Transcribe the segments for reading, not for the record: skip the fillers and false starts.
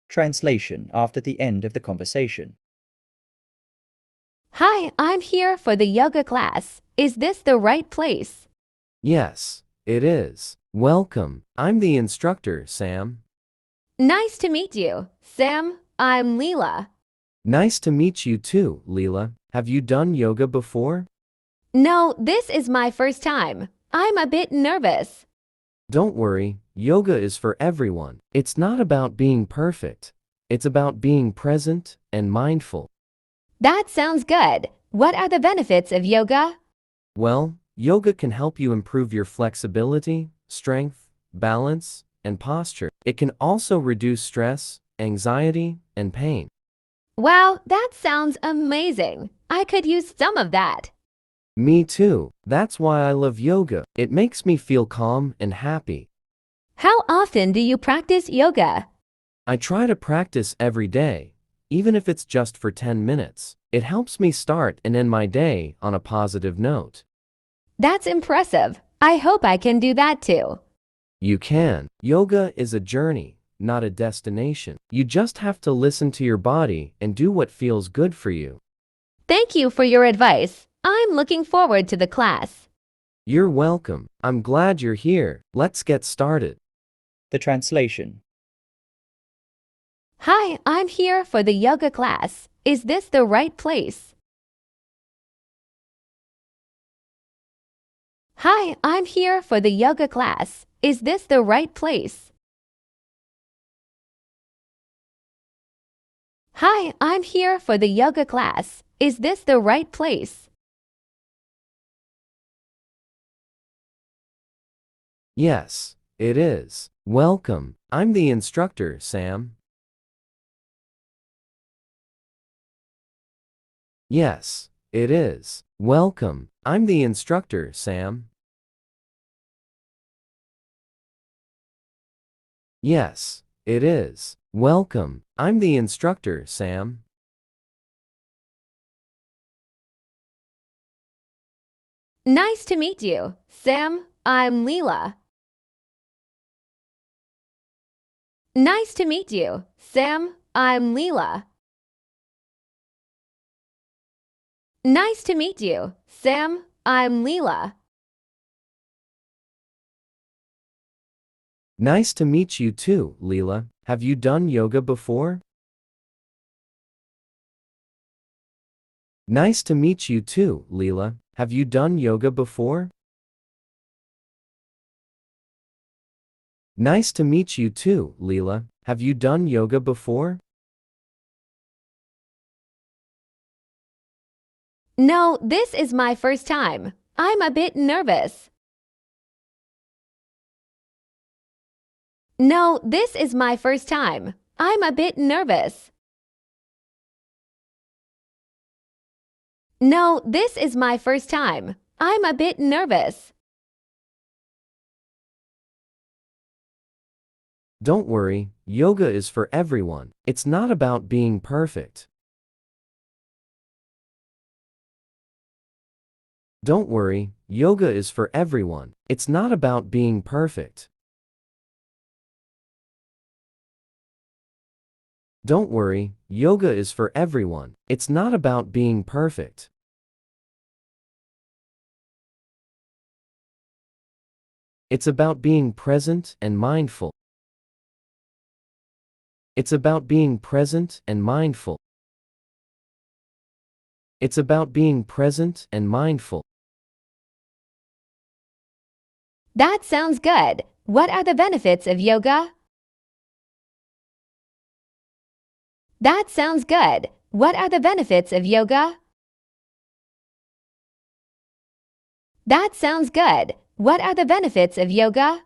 Translation after the end of the conversation. Hi, I'm here for the yoga class. Is this the right place? Yes, it is. Welcome. I'm the instructor, Sam. Nice to meet you, Sam. I'm Leela. Nice to meet you too, Leela. Have you done yoga before? No, this is my first time. I'm a bit nervous. Don't worry, yoga is for everyone. It's not about being perfect. It's about being present and mindful. That sounds good. What are the benefits of yoga? Well, yoga can help you improve your flexibility, strength, balance, and posture. It can also reduce stress, anxiety, and pain. Wow, that sounds amazing. I could use some of that. Me too. That's why I love yoga. It makes me feel calm and happy. How often do you practice yoga? I try to practice every day, even if it's just for 10 minutes. It helps me start and end my day on a positive note. That's impressive. I hope I can do that too. You can. Yoga is a journey, not a destination. You just have to listen to your body and do what feels good for you. Thank you for your advice. I'm looking forward to the class. You're welcome. I'm glad you're here. Let's get started. The translation. Hi, I'm here for the yoga class. Is this the right place? Hi, I'm here for the yoga class. Is this the right place? Hi, I'm here for the yoga class. Is this the right place? Yes, it is. Welcome. I'm the instructor, Sam. Yes, it is. Welcome. I'm the instructor, Sam. Yes, it is. Welcome. I'm the instructor, Sam. Nice to meet you, Sam. I'm Leela. Nice to meet you, Sam. I'm Leela. Nice to meet you, Sam. I'm Leela. Nice to meet you too, Leela. Have you done yoga before? Nice to meet you too, Leela. Have you done yoga before? Nice to meet you too, Leela. Have you done yoga before? No, this is my first time. I'm a bit nervous. No, this is my first time. I'm a bit nervous. No, this is my first time. I'm a bit nervous. Don't worry, yoga is for everyone. It's not about being perfect. Don't worry, yoga is for everyone. It's not about being perfect. Don't worry, yoga is for everyone. It's not about being perfect. It's about being present and mindful. It's about being present and mindful. It's about being present and mindful. That sounds good. What are the benefits of yoga? That sounds good. What are the benefits of yoga? That sounds good. What are the benefits of yoga?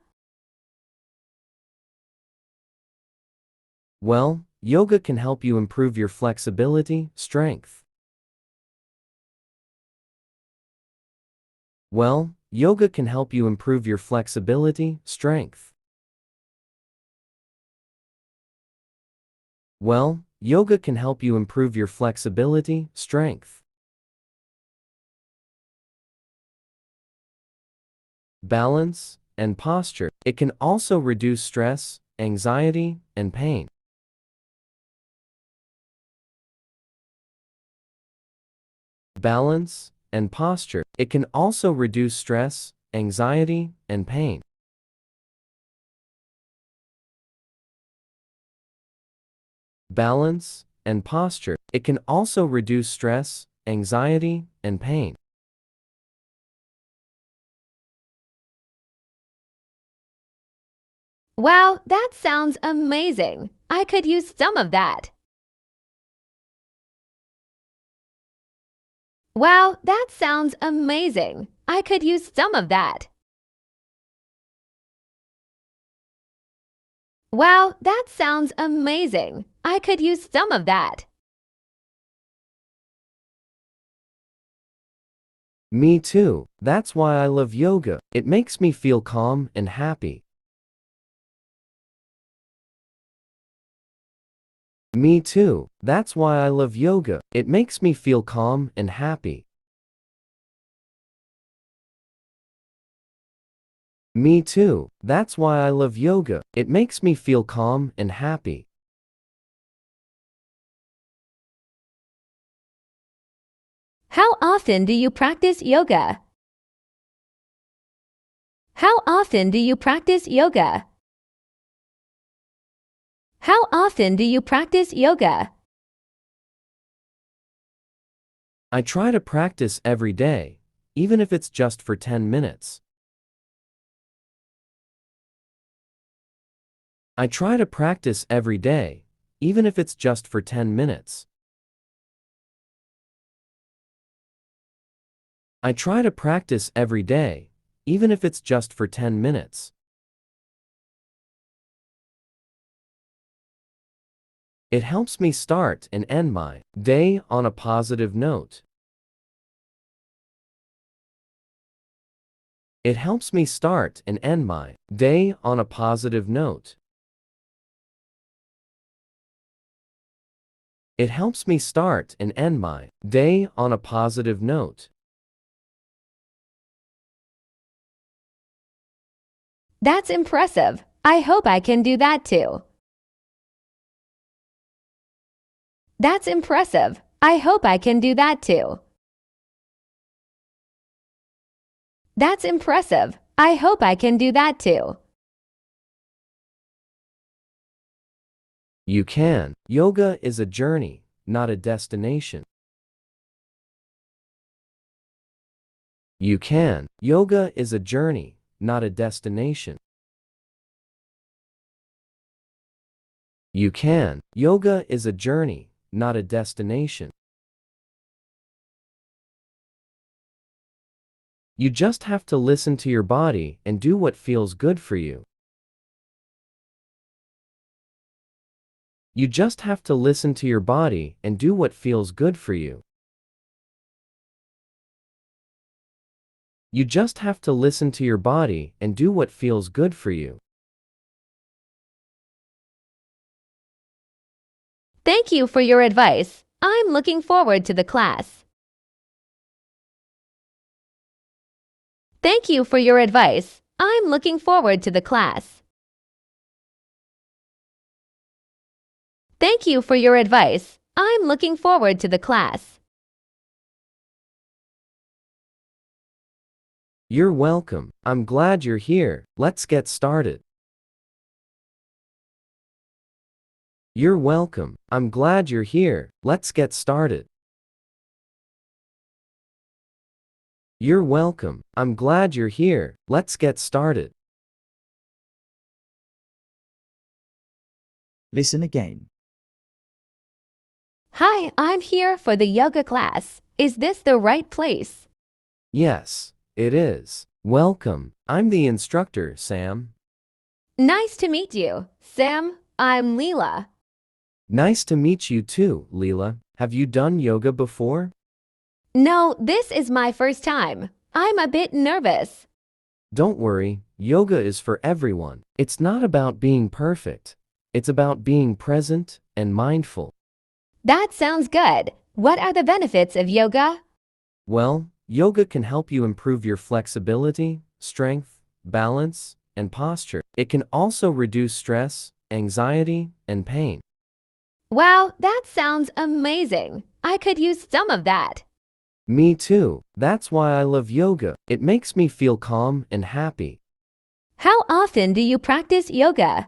Well, yoga can help you improve your flexibility, strength. Well, yoga can help you improve your flexibility, strength. Well, yoga can help you improve your flexibility, strength. Balance and posture. It can also reduce stress, anxiety, and pain. balance, and posture. It can also reduce stress, anxiety, and pain. Balance and posture. It can also reduce stress, anxiety, and pain. Wow, that sounds amazing. I could use some of that. Wow, that sounds amazing. I could use some of that. Wow, that sounds amazing. I could use some of that. Me too. That's why I love yoga. It makes me feel calm and happy. Me too. That's why I love yoga. It makes me feel calm and happy. Me too. That's why I love yoga. It makes me feel calm and happy. How often do you practice yoga? How often do you practice yoga? How often do you practice yoga? I try to practice every day, even if it's just for 10 minutes. I try to practice every day, even if it's just for 10 minutes. I try to practice every day, even if it's just for 10 minutes. It helps me start and end my day on a positive note. It helps me start and end my day on a positive note. It helps me start and end my day on a positive note. That's impressive. I hope I can do that too. That's impressive. I hope I can do that too. That's impressive. I hope I can do that too. You can. Yoga is a journey, not a destination. You can. Yoga is a journey, not a destination. You can. Yoga is a journey, not a destination. You just have to listen to your body and do what feels good for you. You just have to listen to your body and do what feels good for you. You just have to listen to your body and do what feels good for you. Thank you for your advice. I'm looking forward to the class. Thank you for your advice. I'm looking forward to the class. Thank you for your advice. I'm looking forward to the class. You're welcome. I'm glad you're here. Let's get started. You're welcome. I'm glad you're here. Let's get started. You're welcome. I'm glad you're here. Let's get started. Listen again. Hi, I'm here for the yoga class. Is this the right place? Yes, it is. Welcome. I'm the instructor, Sam. Nice to meet you, Sam. I'm Leela. Nice to meet you too, Leela. Have you done yoga before? No, this is my first time. I'm a bit nervous. Don't worry, yoga is for everyone. It's not about being perfect. It's about being present and mindful. That sounds good. What are the benefits of yoga? Well, yoga can help you improve your flexibility, strength, balance, and posture. It can also reduce stress, anxiety, and pain. Wow, that sounds amazing. I could use some of that. Me too. That's why I love yoga. It makes me feel calm and happy. How often do you practice yoga?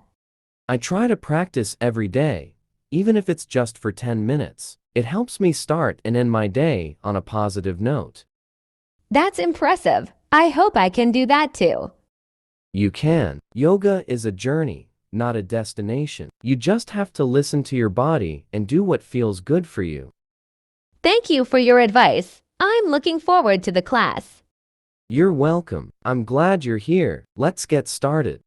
I try to practice every day, even if it's just for 10 minutes. It helps me start and end my day on a positive note. That's impressive. I hope I can do that too. You can. Yoga is a journey, not a destination. You just have to listen to your body and do what feels good for you. Thank you for your advice. I'm looking forward to the class. You're welcome. I'm glad you're here. Let's get started.